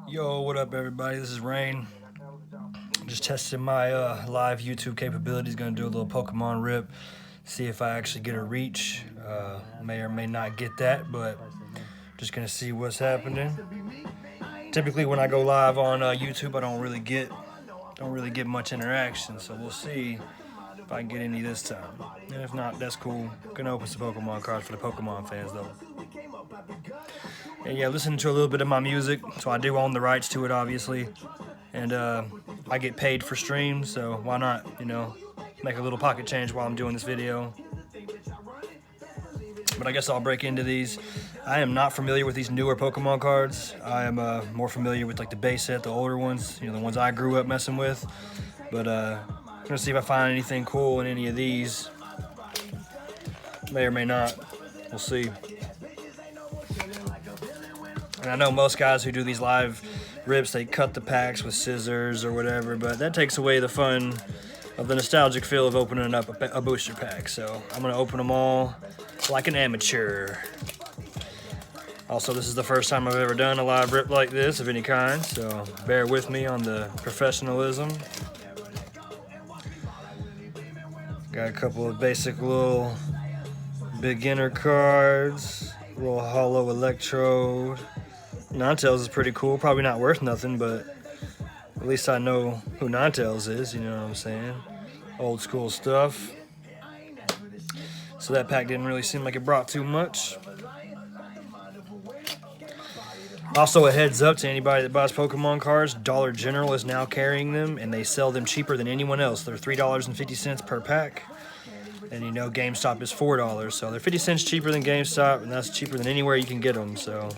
Yo, what up, everybody? This is Rain. Just testing my live YouTube capabilities. Gonna do a little Pokemon rip, see if I actually get a reach. May or may not get that, but just gonna see what's happening. Typically, when I go live on YouTube, I don't really get much interaction. So we'll see if I can get any this time. And if not, that's cool. Gonna open some Pokemon cards for the Pokemon fans, though. And yeah, listen to a little bit of my music. So I do own the rights to it, obviously. And I get paid for streams, so why not, make a little pocket change while I'm doing this video. But I guess I'll break into these. I am not familiar with these newer Pokemon cards. I am more familiar with like the base set, the older ones, the ones I grew up messing with. But I'm gonna see if I find anything cool in any of these. May or may not. We'll see. And I know most guys who do these live rips, they cut the packs with scissors or whatever, but that takes away the fun of the nostalgic feel of opening up a booster pack. So I'm gonna open them all like an amateur. Also, this is the first time I've ever done a live rip like this of any kind, so bear with me on the professionalism. Got a couple of basic little beginner cards, a little hollow electrode. Ninetales is pretty cool. Probably not worth nothing, but at least I know who Ninetales is, you know what I'm saying? Old school stuff. So that pack didn't really seem like it brought too much. Also, a heads up to anybody that buys Pokemon cards, Dollar General is now carrying them, and they sell them cheaper than anyone else. They're $3.50 per pack. And GameStop is $4, so they're 50 cents cheaper than GameStop, and that's cheaper than anywhere you can get them. So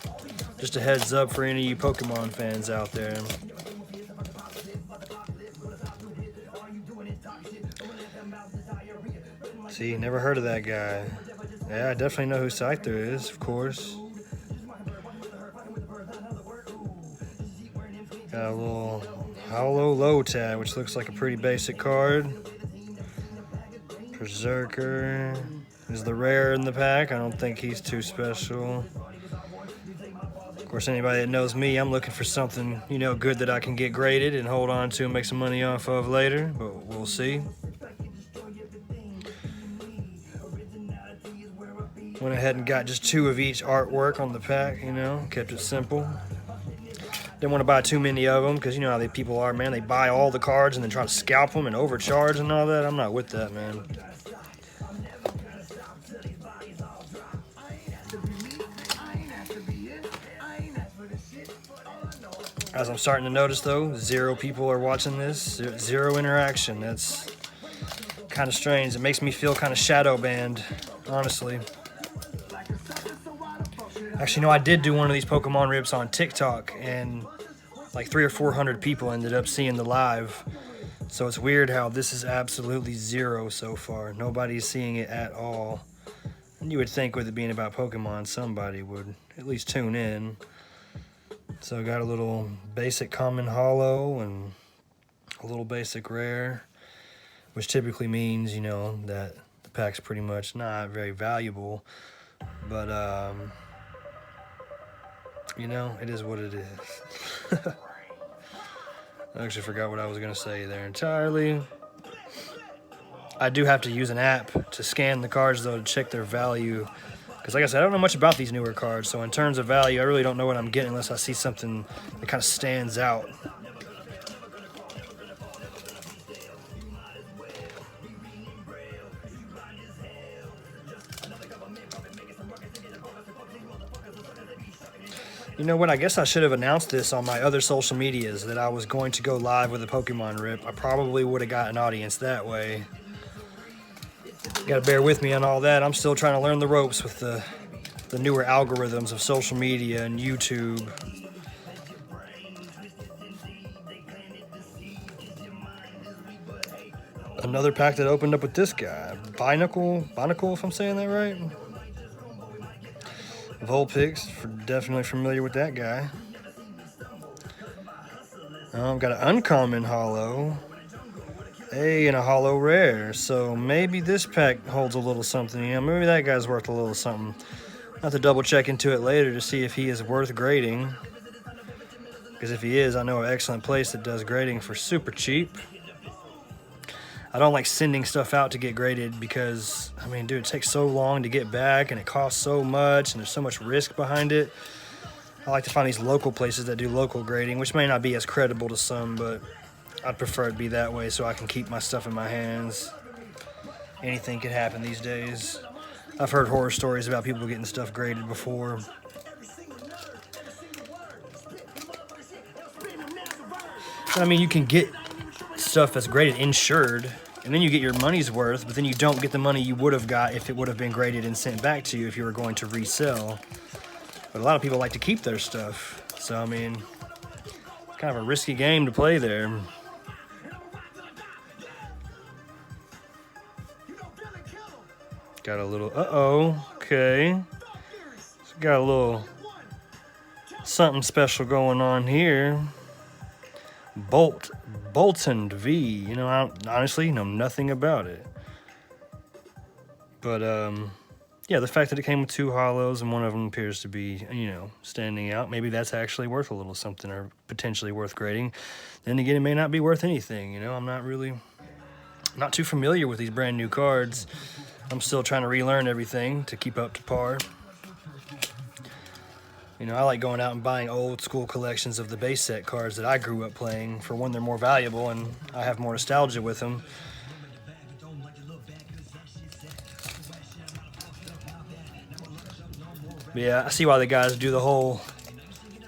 just a heads up for any of you Pokemon fans out there. See, never heard of that guy. Yeah, I definitely know who Scyther is, of course. Got a little Hollow Lotad, which looks like a pretty basic card. Berserker is the rare in the pack. I don't think he's too special. Of course, anybody that knows me, I'm looking for something, good that I can get graded and hold on to and make some money off of later, but we'll see. Went ahead and got just 2 of each artwork on the pack, kept it simple. Didn't want to buy too many of them because you know how people are, man. They buy all the cards and then try to scalp them and overcharge and all that. I'm not with that, man. As I'm starting to notice, though, 0 people are watching this. 0 interaction. That's kind of strange. It makes me feel kind of shadow banned, honestly. Actually, no, I did do one of these Pokemon rips on TikTok, and like 300 or 400 people ended up seeing the live. So it's weird how this is absolutely 0 so far. Nobody's seeing it at all. And you would think with it being about Pokemon, somebody would at least tune in. So I got a little basic common hollow and a little basic rare, which typically means, that the pack's pretty much not very valuable. But, it is what it is. I actually forgot what I was going to say there entirely. I do have to use an app to scan the cards, though, to check their value. Because, like I said, I don't know much about these newer cards. So in terms of value, I really don't know what I'm getting unless I see something that kind of stands out. You know what? I guess I should have announced this on my other social medias that I was going to go live with a Pokemon rip. I probably would have got an audience that way. Got to bear with me on all that. I'm still trying to learn the ropes with the newer algorithms of social media and YouTube. Another pack that opened up with this guy. Binacle, if I'm saying that right. Vulpix, definitely familiar with that guy. I've got an uncommon hollow. Hey, and a hollow rare. So maybe this pack holds a little something. Maybe that guy's worth a little something. I'll have to double check into it later to see if he is worth grading. Because if he is, I know an excellent place that does grading for super cheap. I don't like sending stuff out to get graded because, I mean, dude, it takes so long to get back and it costs so much and there's so much risk behind it. I like to find these local places that do local grading, which may not be as credible to some, but I'd prefer it to be that way so I can keep my stuff in my hands. Anything could happen these days. I've heard horror stories about people getting stuff graded before. But I mean, you can get stuff that's graded insured, and then you get your money's worth, but then you don't get the money you would have got if it would have been graded and sent back to you if you were going to resell. But a lot of people like to keep their stuff. So, I mean, it's kind of a risky game to play there. Got a little, okay. So got a little something special going on here. Bolton V. You know, I honestly know nothing about it. But, yeah, the fact that it came with 2 hollows and one of them appears to be, you know, standing out. Maybe that's actually worth a little something or potentially worth grading. Then again, it may not be worth anything. You know, I'm not too familiar with these brand new cards. I'm still trying to relearn everything to keep up to par. You know, I like going out and buying old school collections of the base set cards that I grew up playing. For one, they're more valuable and I have more nostalgia with them. But yeah, I see why the guys do the whole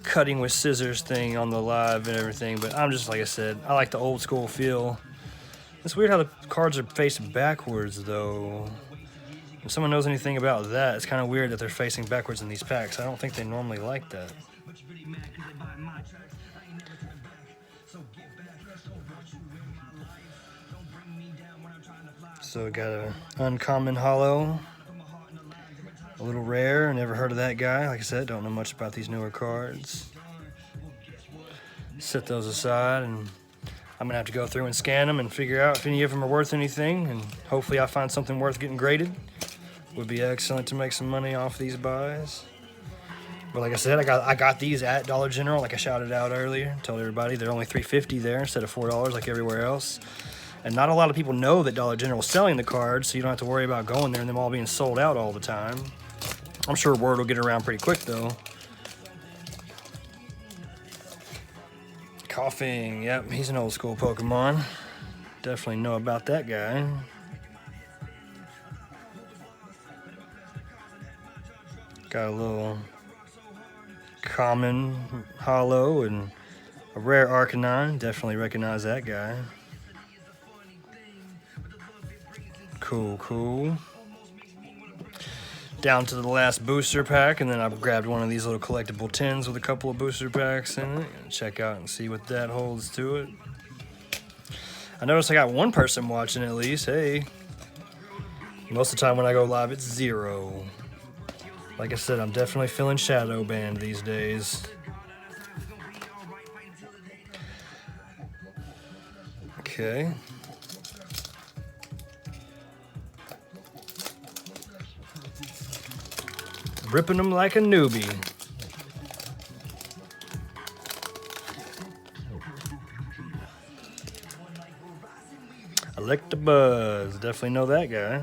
cutting with scissors thing on the live and everything, but I'm just, like I said, I like the old school feel. It's weird how the cards are faced backwards, though. If someone knows anything about that, it's kind of weird that they're facing backwards in these packs. I don't think they normally like that. So we got an uncommon hollow. A little rare, never heard of that guy. Like I said, don't know much about these newer cards. Set those aside, and I'm gonna have to go through and scan them and figure out if any of them are worth anything, and hopefully I find something worth getting graded. Would be excellent to make some money off these buys. But like I said, I got these at Dollar General, like I shouted out earlier. Told everybody they're only $3.50 there instead of $4 like everywhere else. And not a lot of people know that Dollar General is selling the cards, so you don't have to worry about going there and them all being sold out all the time. I'm sure word will get around pretty quick, though. Coughing, yep, he's an old school Pokemon. Definitely know about that guy. Got a little common hollow and a rare Arcanine. Definitely recognize that guy. Cool. Down to the last booster pack, and then I grabbed one of these little collectible tins with a couple of booster packs in it. Check out and see what that holds to it. I noticed I got one person watching at least. Hey. Most of the time when I go live, it's 0. Like I said, I'm definitely feeling shadow banned these days. Okay. Ripping them like a newbie. Electabuzz, definitely know that guy.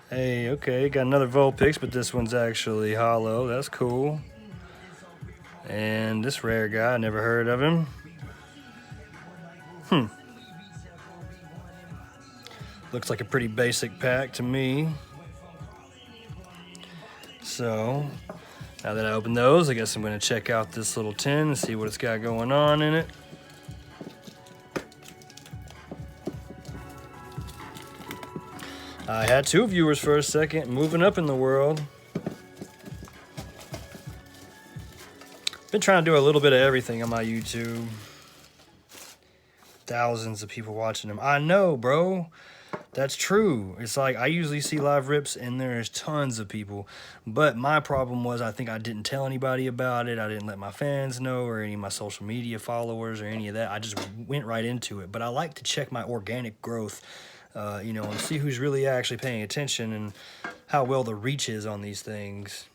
Hey, okay, got another Vulpix, but this one's actually hollow. That's cool. And this rare guy, I never heard of him. Looks like a pretty basic pack to me. So, now that I opened those, I guess I'm going to check out this little tin and see what it's got going on in it. I had 2 viewers for a second, moving up in the world. Been trying to do a little bit of everything on my YouTube. Thousands of people watching them. I know, bro. That's true. It's like I usually see live rips and there's tons of people. But my problem was I think I didn't tell anybody about it. I didn't let my fans know or any of my social media followers or any of that. I just went right into it. But I like to check my organic growth, you know, and see who's really actually paying attention and how well the reach is on these things.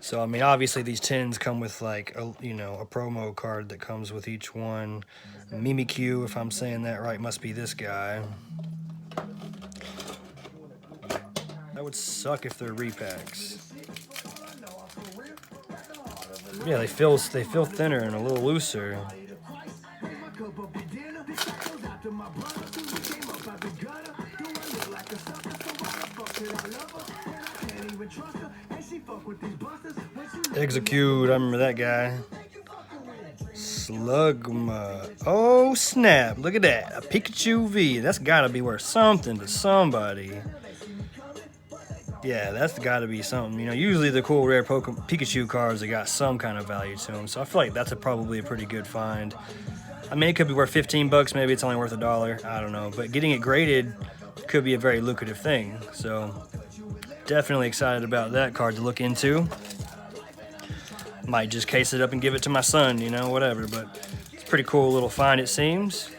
So, I mean, obviously these tins come with like a, you know, a promo card that comes with each one. Mimikyu, if I'm saying that right, must be this guy. That would suck if they're repacks. Yeah, they feel thinner and a little looser. Execute, I remember that guy. Slugma. Oh snap, look at that. A Pikachu V. That's gotta be worth something to somebody. Yeah, that's gotta be something. You know, usually the cool rare Pikachu cards have got some kind of value to them. So I feel like that's probably a pretty good find. I mean, it could be worth 15 bucks. Maybe it's only worth $1. I don't know. But getting it graded could be a very lucrative thing. So definitely excited about that card to look into. Might just case it up and give it to my son, you know, whatever. But it's a pretty cool little find, it seems.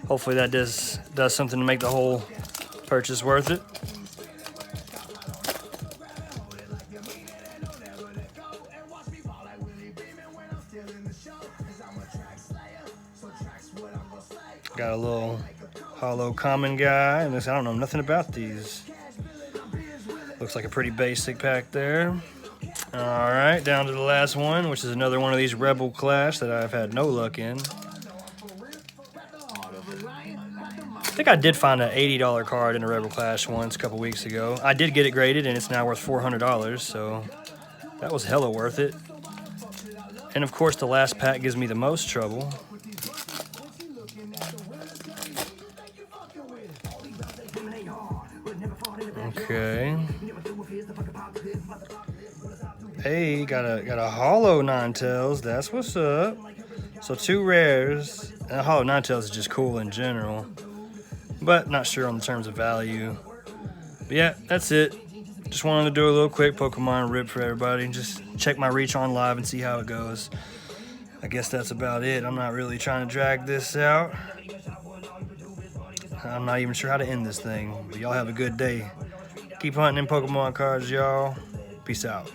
Hopefully that does something to make the whole purchase worth it. Got a little hollow common guy, and this, I don't know nothing about these. Looks like a pretty basic pack there. All right, down to the last one, which is another one of these Rebel Clash that I've had no luck in. I think I did find an $80 card in a Rebel Clash once a couple weeks ago. I did get it graded, and it's now worth $400, so that was hella worth it. And of course, the last pack gives me the most trouble. Okay. Hey, got a hollow Ninetales. That's what's up. So 2 rares. And a hollow Ninetales is just cool in general, but not sure on the terms of value. But yeah, that's it. Just wanted to do a little quick Pokemon rip for everybody and just check my reach on live and see how it goes. I guess that's about it. I'm not really trying to drag this out. I'm not even sure how to end this thing. But y'all have a good day. Keep hunting in Pokemon cards, y'all. Peace out.